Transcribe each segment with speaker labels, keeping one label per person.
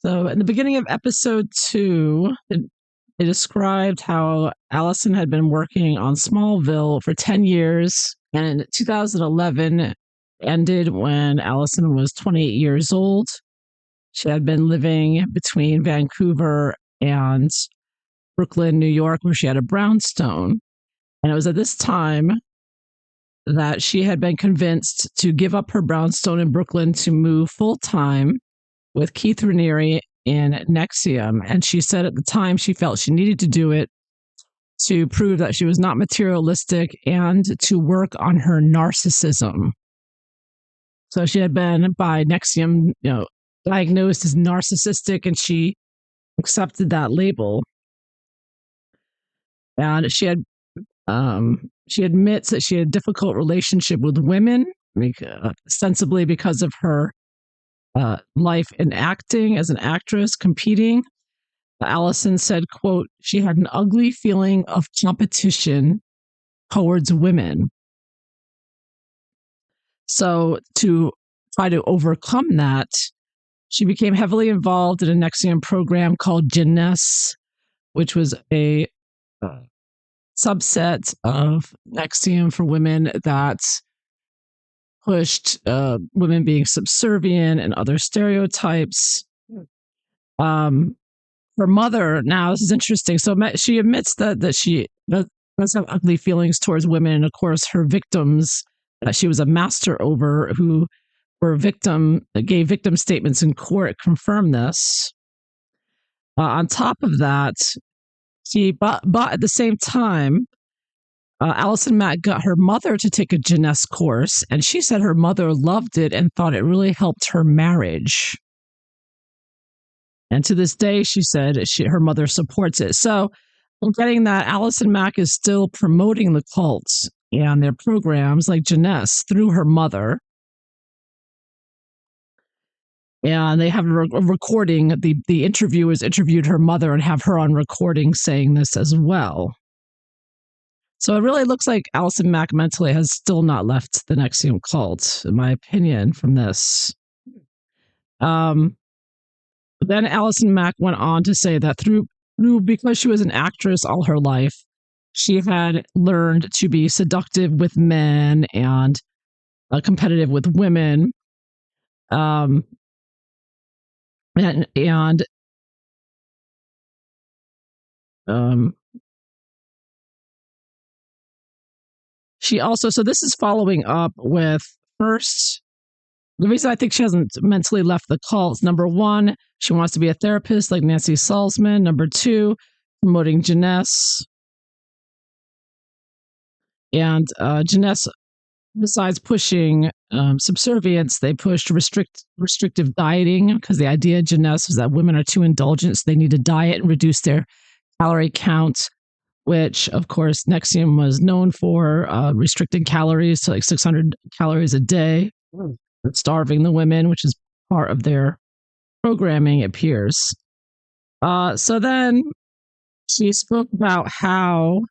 Speaker 1: So, in the beginning of episode 2, it described how Allison had been working on Smallville for 10 years, and 2011 ended when Allison was 28 years old. She had been living between Vancouver and Brooklyn, New York, where she had a brownstone. And it was at this time that she had been convinced to give up her brownstone in Brooklyn to move full time with Keith Raniere in NXIVM. And she said at the time she felt she needed to do it to prove that she was not materialistic and to work on her narcissism. So she had been by NXIVM, diagnosed as narcissistic, and she accepted that label. And she admits that she had a difficult relationship with women, ostensibly because of her life in acting as an actress, competing. Allison said, quote, she had an ugly feeling of competition towards women. So to try to overcome that, she became heavily involved in a NXIVM program called JNESS, which was a subset of NXIVM for women that pushed women being subservient and other stereotypes. Her mother, now this is interesting. So she admits that she does have ugly feelings towards women. And of course, her victims that she was a master over who were gave victim statements in court confirm this. On top of that, but at the same time, Allison Mack got her mother to take a JNESS course, and she said her mother loved it and thought it really helped her marriage. And to this day, she said her mother supports it. So I'm getting that Allison Mack is still promoting the cults and their programs like JNESS through her mother. And they have a recording. The interviewers interviewed her mother and have her on recording saying this as well. So it really looks like Allison Mack mentally has still not left the NXIVM cult, in my opinion, from this. Then Allison Mack went on to say that because she was an actress all her life, she had learned to be seductive with men and competitive with women. She also, so this is following up with first, the reason I think she hasn't mentally left the cults. Number one, she wants to be a therapist like Nancy Salzman. Number two, promoting JNESS. And JNESS, besides pushing subservience, they pushed restrictive dieting, because the idea of JNESS is that women are too indulgent, so they need to diet and reduce their calorie count, which, of course, NXIVM was known for, restricting calories to like 600 calories a day, starving the women, which is part of their programming, it appears. So then she spoke about how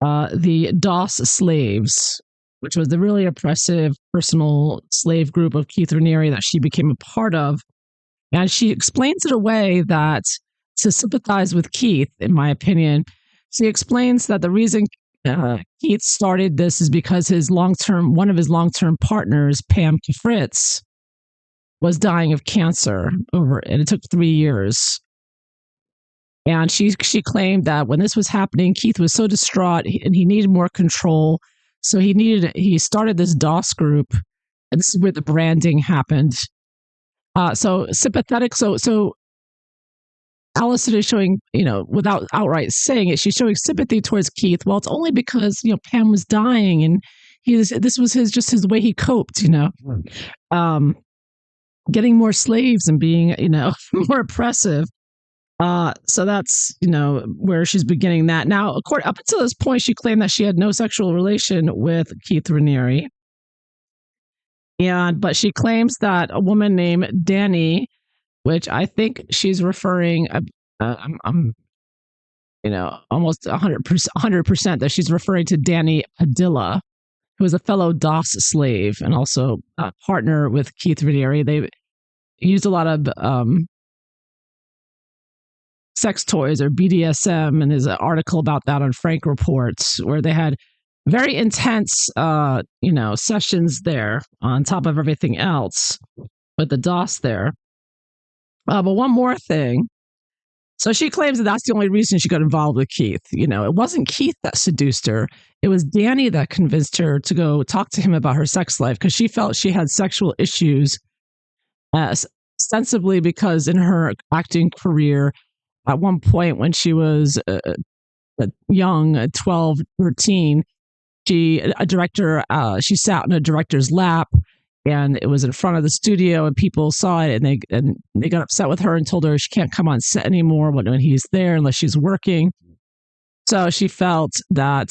Speaker 1: the DOS slaves, which was the really oppressive personal slave group of Keith Raniere that she became a part of, and she explains it away that to sympathize with Keith, in my opinion, she explains that the reason Keith started this is because one of his long-term partners, Pam Cafritz, was dying of cancer and it took 3 years. And she claimed that when this was happening, Keith was so distraught and he needed more control. So he started this DOS group, and this is where the branding happened. So sympathetic. So Allison is showing, without outright saying it, she's showing sympathy towards Keith. Well, it's only because, Pam was dying and this was his way he coped, getting more slaves and being, more oppressive. So that's, where she's beginning that. Now, up until this point, she claimed that she had no sexual relation with Keith Raniere. But she claims that a woman named Dani, which I think she's referring, I'm almost 100% that she's referring to Dani Padilla, who was a fellow DOS slave and also a partner with Keith Raniere. They used a lot of sex toys or BDSM, and there's an article about that on Frank Reports where they had very intense, sessions there on top of everything else with the DOS there. But one more thing. So she claims that that's the only reason she got involved with Keith. It wasn't Keith that seduced her. It was Dani that convinced her to go talk to him about her sex life because she felt she had sexual issues, ostensibly because in her acting career, at one point when she was young, 12, 13, she sat on a director's lap, and it was in front of the studio, and people saw it, and they got upset with her and told her she can't come on set anymore when he's there unless she's working. So she felt that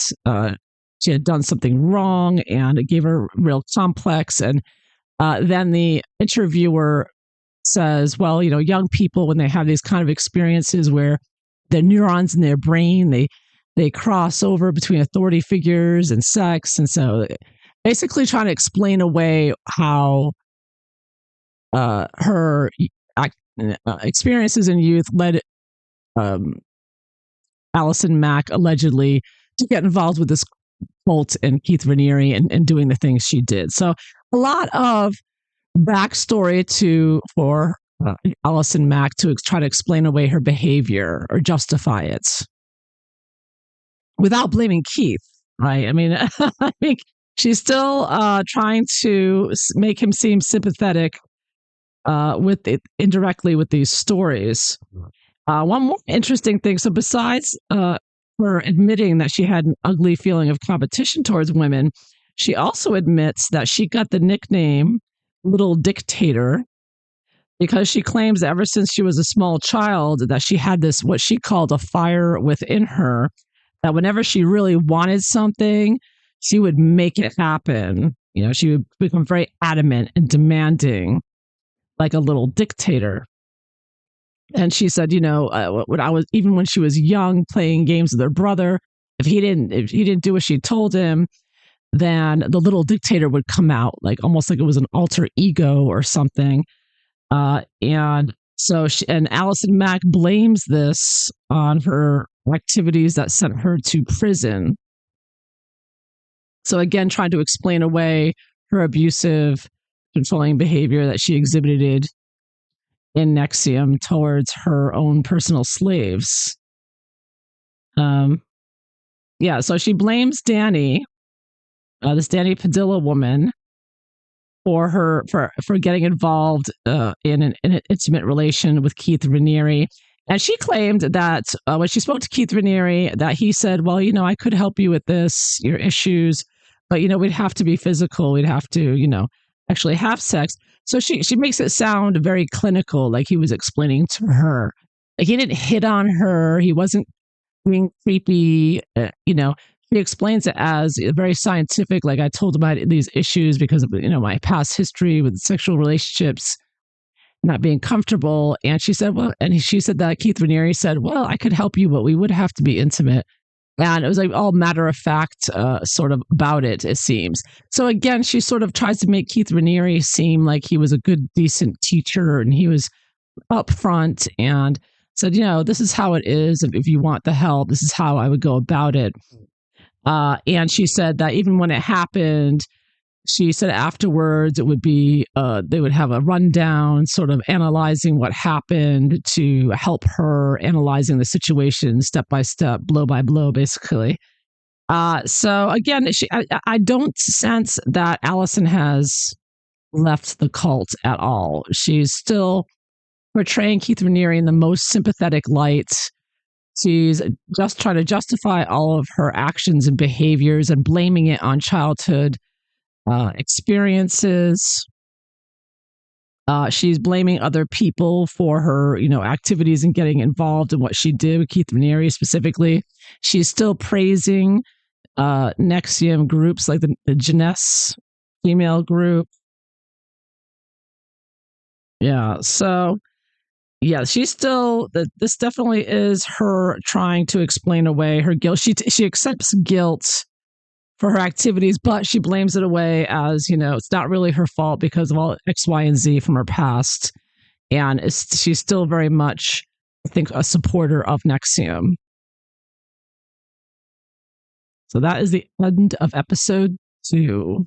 Speaker 1: she had done something wrong, and it gave her a real complex. And then the interviewer says, well, young people, when they have these kind of experiences where the neurons in their brain, they cross over between authority figures and sex. And so basically trying to explain away how her experiences in youth led Allison Mack allegedly to get involved with this cult and Keith Raniere and doing the things she did. So a lot of backstory for Allison Mack to try to explain away her behavior or justify it without blaming Keith, right? I mean, I think she's still trying to make him seem sympathetic indirectly with these stories. One more interesting thing. So besides her admitting that she had an ugly feeling of competition towards women, she also admits that she got the nickname Little Dictator because she claims that ever since she was a small child that she had this, what she called a fire within her, that whenever she really wanted something, she would make it happen. She would become very adamant and demanding, like a little dictator. And she said, when she was young, playing games with her brother, if he didn't do what she told him, then the little dictator would come out, like almost like it was an alter ego or something. And so Allison Mack blames this on her activities that sent her to prison. So again, trying to explain away her abusive, controlling behavior that she exhibited in NXIVM towards her own personal slaves. So she blames Dani, this Dani Padilla woman, for getting involved in an intimate relation with Keith Raniere. And she claimed that when she spoke to Keith Raniere, that he said, well, I could help you with your issues, but, we'd have to be physical. We'd have to, actually have sex. So she makes it sound very clinical, like he was explaining to her. Like he didn't hit on her. He wasn't being creepy. She explains it as very scientific, like I told him I had these issues because of, my past history with sexual relationships, not being comfortable. And she said, she said that Keith Raniere said, well, I could help you, but we would have to be intimate. And it was like all matter of fact sort of about it seems. So again, she sort of tries to make Keith Raniere seem like he was a good, decent teacher and he was upfront and said, this is how it is. If you want the help, this is how I would go about it. And she said that even when it happened, she said afterwards it would be, they would have a rundown sort of analyzing what happened to help her analyzing the situation step by step, blow by blow, basically. So again, I don't sense that Allison has left the cult at all. She's still portraying Keith Raniere in the most sympathetic light. She's just trying to justify all of her actions and behaviors and blaming it on childhood experiences. She's blaming other people for her, activities and getting involved in what she did with Keith Raniere specifically. She's still praising NXIVM groups like the JNESS female group. Yeah, so yeah, she's still. This definitely is her trying to explain away her guilt. She accepts guilt for her activities, but she blames it away as, it's not really her fault because of all X, Y, and Z from her past. And she's still very much I think, a supporter of NXIVM. So that is the end of episode 2.